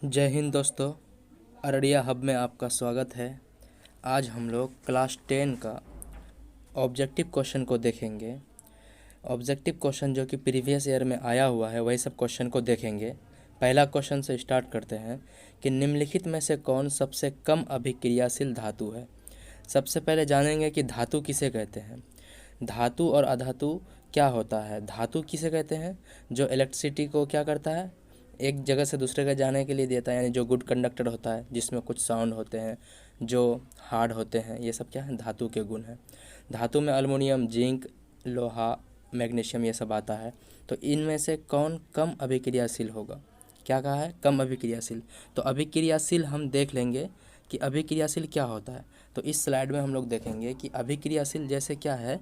जय हिंद दोस्तों। अररिया हब में आपका स्वागत है। आज हम लोग क्लास 10 का ऑब्जेक्टिव क्वेश्चन को देखेंगे। ऑब्जेक्टिव क्वेश्चन जो कि प्रीवियस ईयर में आया हुआ है वही सब क्वेश्चन को देखेंगे। पहला क्वेश्चन से स्टार्ट करते हैं कि निम्नलिखित में से कौन सबसे कम अभिक्रियाशील धातु है। सबसे पहले जानेंगे कि धातु किसे कहते हैं। धातु और अधातु क्या होता है। धातु किसे कहते हैं? जो इलेक्ट्रिसिटी को क्या करता है, एक जगह से दूसरे जगह जाने के लिए देता है, यानी जो गुड कंडक्टर होता है, जिसमें कुछ साउंड होते हैं, जो हार्ड होते हैं, ये सब क्या है, धातु के गुण हैं। धातु में अल्युमिनियम, जिंक, लोहा, मैग्नीशियम ये सब आता है। तो इनमें से कौन कम अभिक्रियाशील होगा? क्या कहा है? कम अभिक्रियाशील। तो अभिक्रियाशील हम देख लेंगे कि अभिक्रियाशील क्या होता है। तो इस स्लाइड में हम लोग देखेंगे कि अभिक्रियाशील जैसे क्या है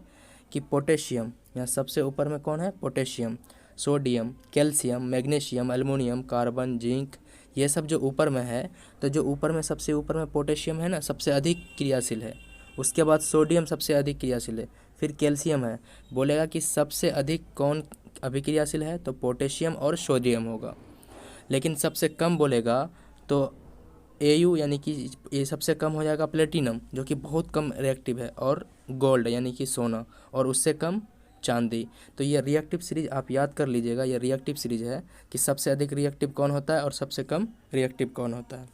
कि पोटेशियम, यहाँ सबसे ऊपर में कौन है? Potassium, sodium, calcium, magnesium, aluminium, carbon, zinc, ये सब जो ऊपर में है। तो जो ऊपर में सबसे ऊपर में पोटेशियम है ना, सबसे अधिक क्रियाशील है। उसके बाद सोडियम सबसे अधिक क्रियाशील है, फिर कैल्शियम है। बोलेगा कि सबसे अधिक कौन अभिक्रियाशील है, तो पोटेशियम और सोडियम होगा। लेकिन सबसे कम बोलेगा तो Au यानी कि ये सबसे कम हो जाएगा प्लेटिनम, जो कि बहुत कम रिएक्टिव है, और गोल्ड यानी कि सोना, और उससे कम चांदी। तो ये रिएक्टिव सीरीज आप याद कर लीजिएगा। ये रिएक्टिव सीरीज है कि सबसे अधिक रिएक्टिव कौन होता है और सबसे कम रिएक्टिव कौन होता है।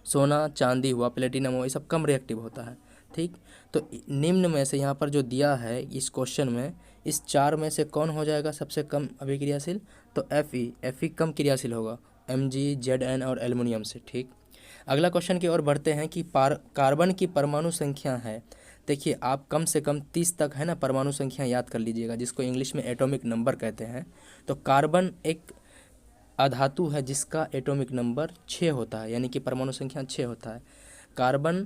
सोना, चांदी हुआ, प्लेटिनम हुआ, ये सब कम रिएक्टिव होता है। ठीक, तो निम्न में से यहाँ पर जो दिया है इस क्वेश्चन में, इस चार में से कौन हो जाएगा सबसे कम अभिक्रियाशील? तो Fe कम क्रियाशील होगा Mg, Zn और एल्युमिनियम से। ठीक, अगला क्वेश्चन की ओर बढ़ते हैं कि कार्बन की परमाणु संख्या है। देखिए, आप कम से कम 30 तक है ना परमाणु संख्या याद कर लीजिएगा, जिसको इंग्लिश में एटॉमिक नंबर कहते हैं। तो कार्बन एक अधातु है जिसका एटॉमिक नंबर 6 होता है, यानी कि परमाणु संख्या 6 होता है। कार्बन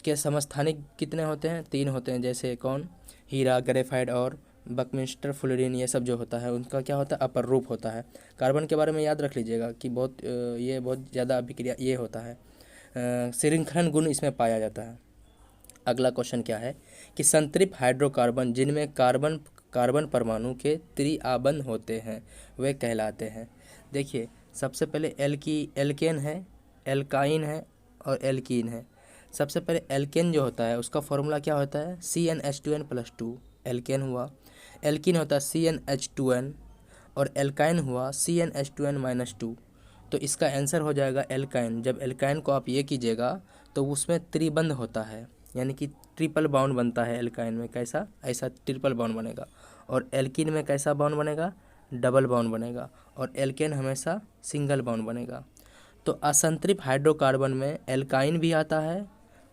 के समस्थानिक कितने होते हैं? 3 होते हैं। जैसे कौन? हीरा, ग्रेफाइट और बकमिस्टर फ्लोरीन, ये सब जो होता है उनका क्या होता है? अपर रूप होता है। कार्बन के बारे में याद रख लीजिएगा कि ये बहुत ज़्यादा अभिक्रिया ये होता है, श्रृंखलन गुण इसमें पाया जाता है। अगला क्वेश्चन क्या है कि संतृप्त हाइड्रोकार्बन जिनमें कार्बन कार्बन परमाणु के त्रिआबंध होते हैं वे कहलाते हैं। देखिए, सबसे पहले एल्केन है, एल्काइन है और एल्कीन है। सबसे पहले एल्केन जो होता है उसका फॉर्मूला क्या होता है? CnH2n+2, एल्केन हुआ। एल्कीन होता है CnH2n, और एल्काइन हुआ CnH2n-2। तो इसका आंसर हो जाएगा एल्काइन। जब एल्काइन को आप ये कीजिएगा तो उसमें त्रिबंध होता है, यानी कि ट्रिपल बॉन्ड बनता है एल्काइन में। कैसा? ऐसा ट्रिपल बॉन्ड बनेगा। और एल्कीन में कैसा बॉन्ड बनेगा? डबल बॉन्ड बनेगा। और एल्केन हमेशा सिंगल बॉन्ड बनेगा। तो असंतृप्त हाइड्रोकार्बन में एल्काइन भी आता है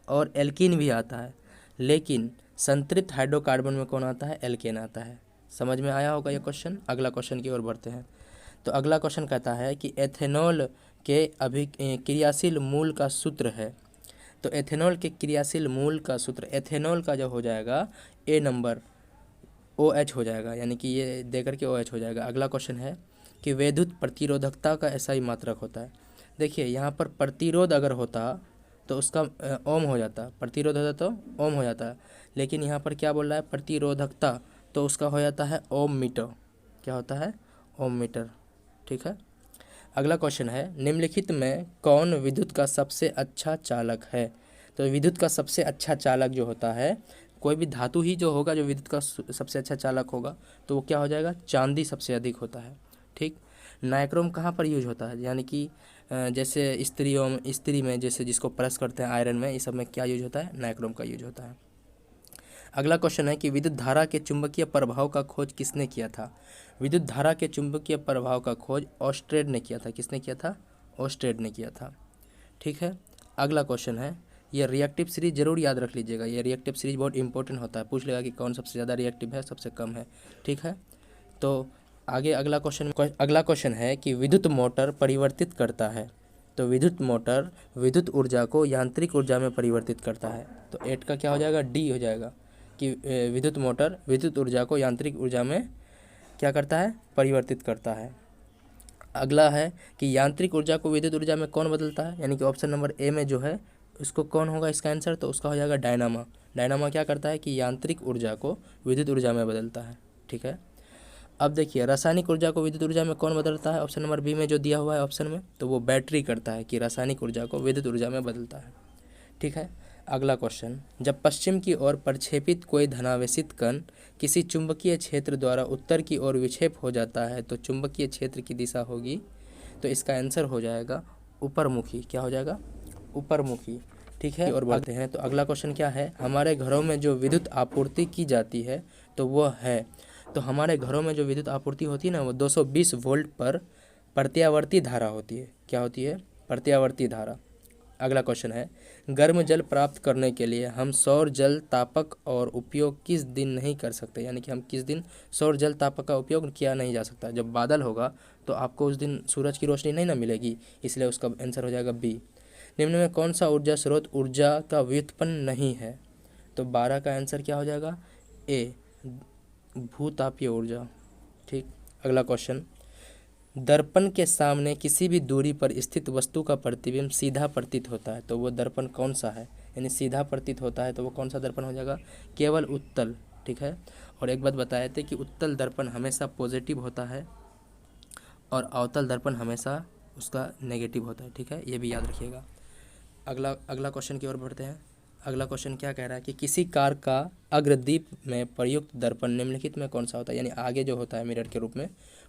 और एल्कीन भी आता है, लेकिन संतृप्त हाइड्रोकार्बन में कौन आता है? एल्केन आता है। समझ में आया होगा ये क्वेश्चन। अगला क्वेश्चन की ओर बढ़ते हैं। तो अगला क्वेश्चन कहता है कि एथेनॉल के क्रियाशील मूल का सूत्र है। तो एथेनॉल के क्रियाशील मूल का सूत्र, एथेनॉल का जो हो जाएगा ए नंबर OH हो जाएगा, यानी कि ये दे करके OH हो जाएगा। अगला क्वेश्चन है कि विद्युत प्रतिरोधकता का ऐसा ही मात्रक होता है। देखिए, यहाँ पर प्रतिरोध अगर होता तो उसका ओम हो जाता, प्रतिरोध होता तो ओम हो जाता, लेकिन यहाँ पर क्या बोल रहा है? प्रतिरोधकता, तो उसका हो जाता है ओम मीटर। क्या होता है? ओम मीटर। ठीक है। अगला क्वेश्चन है निम्नलिखित में कौन विद्युत का सबसे अच्छा चालक है? तो विद्युत का सबसे अच्छा चालक जो होता है, कोई भी धातु ही जो होगा जो विद्युत का सबसे अच्छा चालक होगा, तो वो क्या हो जाएगा? चांदी सबसे अधिक होता है। ठीक, नाइक्रोम कहाँ पर यूज होता है? यानी कि जैसे स्त्री में जैसे जिसको प्रेस करते हैं आयरन में, ये सब में क्या यूज होता है? नाइक्रोम का यूज होता है। अगला क्वेश्चन है कि विद्युत धारा के चुंबकीय प्रभाव का खोज किसने किया था? विद्युत धारा के चुंबकीय प्रभाव का खोज ऑस्ट्रेड ने किया था। किसने किया था? ऑस्ट्रेड ने किया था। ठीक है। अगला क्वेश्चन है, ये रिएक्टिव सीरीज जरूर याद रख लीजिएगा। ये रिएक्टिव सीरीज बहुत इंपॉर्टेंट होता है, पूछ लेगा कि कौन सबसे ज़्यादा रिएक्टिव है, सबसे कम है। ठीक है। तो आगे अगला क्वेश्चन है कि विद्युत मोटर परिवर्तित करता है। तो विद्युत मोटर विद्युत ऊर्जा को यांत्रिक ऊर्जा में परिवर्तित करता है। तो 8 का क्या हो जाएगा? डी हो जाएगा कि विद्युत मोटर विद्युत ऊर्जा को यांत्रिक ऊर्जा में क्या करता है? परिवर्तित करता है। अगला है कि यांत्रिक ऊर्जा को विद्युत ऊर्जा में कौन बदलता है? यानी कि ऑप्शन नंबर ए में जो है उसको कौन होगा इसका आंसर? तो उसका हो जाएगा डायनामा। डायनामा क्या करता है कि यांत्रिक ऊर्जा को विद्युत ऊर्जा में बदलता है। ठीक है। अब देखिए रासायनिक ऊर्जा को विद्युत ऊर्जा में कौन बदलता है, ऑप्शन नंबर बी में जो दिया हुआ है ऑप्शन में, तो वो बैटरी करता है कि रासायनिक ऊर्जा को विद्युत ऊर्जा में बदलता है। ठीक है, अगला क्वेश्चन, जब पश्चिम की ओर प्रक्षेपित कोई धनावेशित कण किसी चुंबकीय क्षेत्र द्वारा उत्तर की ओर विक्षेप हो जाता है तो चुंबकीय क्षेत्र की दिशा होगी, तो इसका आंसर हो जाएगा ऊपरमुखी। क्या हो जाएगा, ऊपरमुखी। ठीक है, और बढ़ते हैं तो अगला क्वेश्चन क्या है, हमारे घरों में जो विद्युत आपूर्ति की जाती है तो वो है, तो हमारे घरों में जो विद्युत आपूर्ति होती है ना वो 220 वोल्ट पर प्रत्यावर्ती धारा होती है। क्या होती है, प्रत्यावर्ती धारा। अगला क्वेश्चन है, गर्म जल प्राप्त करने के लिए हम सौर जल तापक और उपयोग किस दिन नहीं कर सकते, यानी कि हम किस दिन सौर जल तापक का उपयोग किया नहीं जा सकता। जब बादल होगा तो आपको उस दिन सूरज की रोशनी नहीं ना मिलेगी, इसलिए उसका आंसर हो जाएगा बी। निम्न में कौन सा ऊर्जा स्रोत ऊर्जा का व्युत्पन्न नहीं है, तो 12 का आंसर क्या हो जाएगा, ए भूतापीय ऊर्जा। ठीक, अगला क्वेश्चन, दर्पण के सामने किसी भी दूरी पर स्थित वस्तु का प्रतिबिंब सीधा प्रतीत होता है, तो वो दर्पण कौन सा है, यानी सीधा प्रतीत होता है तो वो कौन सा दर्पण हो जाएगा, केवल उत्तल। ठीक है, और एक बात बताए थे कि उत्तल दर्पण हमेशा पॉजिटिव होता है और अवतल दर्पण हमेशा उसका नेगेटिव होता है। ठीक है, ये भी याद रखिएगा। अगला क्वेश्चन की ओर बढ़ते हैं। अगला क्वेश्चन क्या कह रहा है कि किसी कार का अग्रदीप में प्रयुक्त दर्पण निम्नलिखित में कौन सा होता है, यानी आगे जो होता है मिरर के रूप में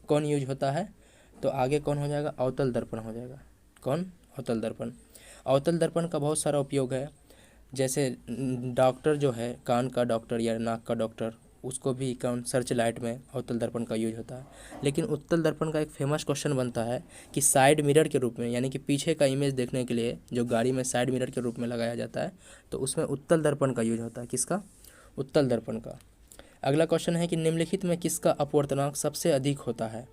कौन यूज होता है, तो आगे कौन हो जाएगा, अवतल दर्पण हो जाएगा। कौन, अवतल दर्पण। अवतल दर्पण का बहुत सारा उपयोग है, जैसे डॉक्टर जो है, कान का डॉक्टर या नाक का डॉक्टर, उसको भी कौन, सर्च लाइट में अवतल दर्पण का यूज होता है। लेकिन उत्तल दर्पण का एक फेमस क्वेश्चन बनता है कि साइड मिरर के रूप में, यानी कि पीछे का इमेज देखने के लिए जो गाड़ी में साइड मिरर के रूप में लगाया जाता है, तो उसमें उत्तल दर्पण का यूज होता है। किसका, उत्तल दर्पण का। अगला क्वेश्चन है कि निम्नलिखित में किसका अपवर्तनांक सबसे अधिक होता है,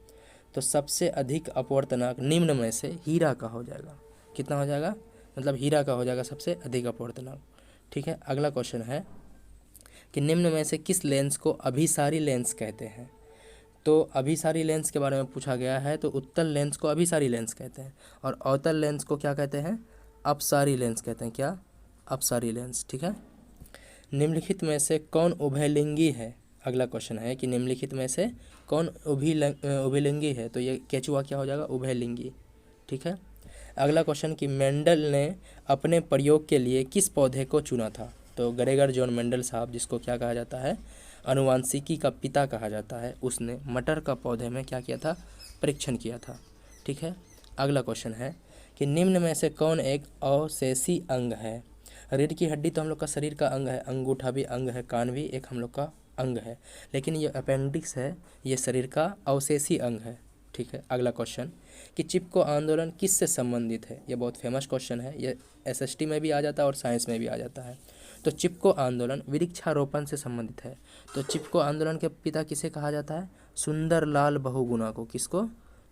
तो सबसे अधिक अपवर्तनांक निम्न में से हीरा का हो जाएगा। कितना हो जाएगा, मतलब हीरा का हो जाएगा सबसे अधिक अपवर्तनांक। ठीक है, अगला क्वेश्चन है कि निम्न में से किस लेंस को अभिसारी लेंस कहते हैं, तो अभिसारी लेंस के बारे में पूछा गया है, तो उत्तल लेंस को अभिसारी लेंस कहते हैं और अवतल लेंस को क्या कहते हैं, अपसारी लेंस कहते हैं। क्या, अपसारी लेंस। ठीक है, निम्नलिखित में से कौन उभयलिंगी है। अगला क्वेश्चन है कि निम्नलिखित में से कौन उभयलिंगी है, तो ये केचुआ क्या हो जाएगा, उभयलिंगी। ठीक है, अगला क्वेश्चन कि मेंडल ने अपने प्रयोग के लिए किस पौधे को चुना था, तो ग्रेगर जॉन मेंडल साहब, जिसको क्या कहा जाता है, अनुवांशिकी का पिता कहा जाता है, उसने मटर का पौधे में क्या किया था, परीक्षण किया था। ठीक है, अगला क्वेश्चन है कि निम्न में से कौन एक अवशेषी अंग है। रीढ़ की हड्डी तो हम लोग का शरीर का अंग है, अंगूठा भी अंग है, कान भी एक हम लोग का अंग है, लेकिन ये अपेंडिक्स है, ये शरीर का अवशेषी अंग है। ठीक है, अगला क्वेश्चन कि चिपको आंदोलन किससे संबंधित है, ये बहुत फेमस क्वेश्चन है, ये एसएसटी में भी आ जाता है और साइंस में भी आ जाता है। तो चिपको आंदोलन वृक्षारोपण से संबंधित है, तो चिपको आंदोलन के पिता किसे कहा जाता है, सुंदर लाल बहुगुणा को। किसको,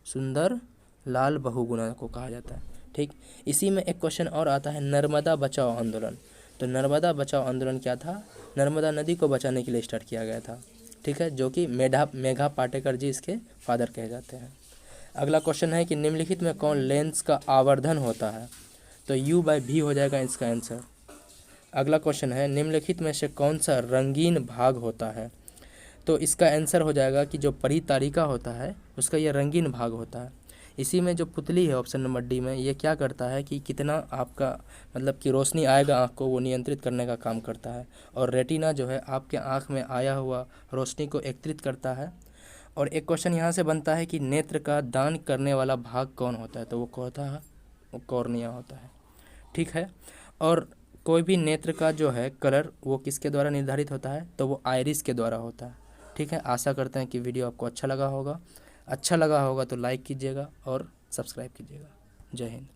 सुंदर लाल बहुगुणा को कहा जाता है। ठीक, इसी में एक क्वेश्चन और आता है, नर्मदा बचाओ आंदोलन, तो नर्मदा बचाओ आंदोलन क्या था, नर्मदा नदी को बचाने के लिए स्टार्ट किया गया था। ठीक है, जो कि मेघा पाटेकर जी इसके फादर कहे जाते हैं। अगला क्वेश्चन है कि निम्नलिखित में कौन लेंस का आवर्धन होता है, तो U/V हो जाएगा इसका आंसर। अगला क्वेश्चन है निम्नलिखित में से कौन सा रंगीन भाग होता है, तो इसका आंसर हो जाएगा कि जो परितारिका होता है उसका ये रंगीन भाग होता है। इसी में जो पुतली है ऑप्शन नंबर डी में, ये क्या करता है कि कितना आपका मतलब कि रोशनी आएगा आँख को, वो नियंत्रित करने का काम करता है। और रेटिना जो है आपके आँख में आया हुआ रोशनी को एकत्रित करता है। और एक क्वेश्चन यहाँ से बनता है कि नेत्र का दान करने वाला भाग कौन होता है, तो वो कौन होता है, वो कॉर्निया होता है। ठीक है, और कोई भी नेत्र का जो है कलर वो किसके द्वारा निर्धारित होता है, तो वो आइरिस के द्वारा होता है। ठीक है, आशा करते हैं कि वीडियो आपको अच्छा लगा होगा तो लाइक कीजिएगा और सब्सक्राइब कीजिएगा। जय हिंद।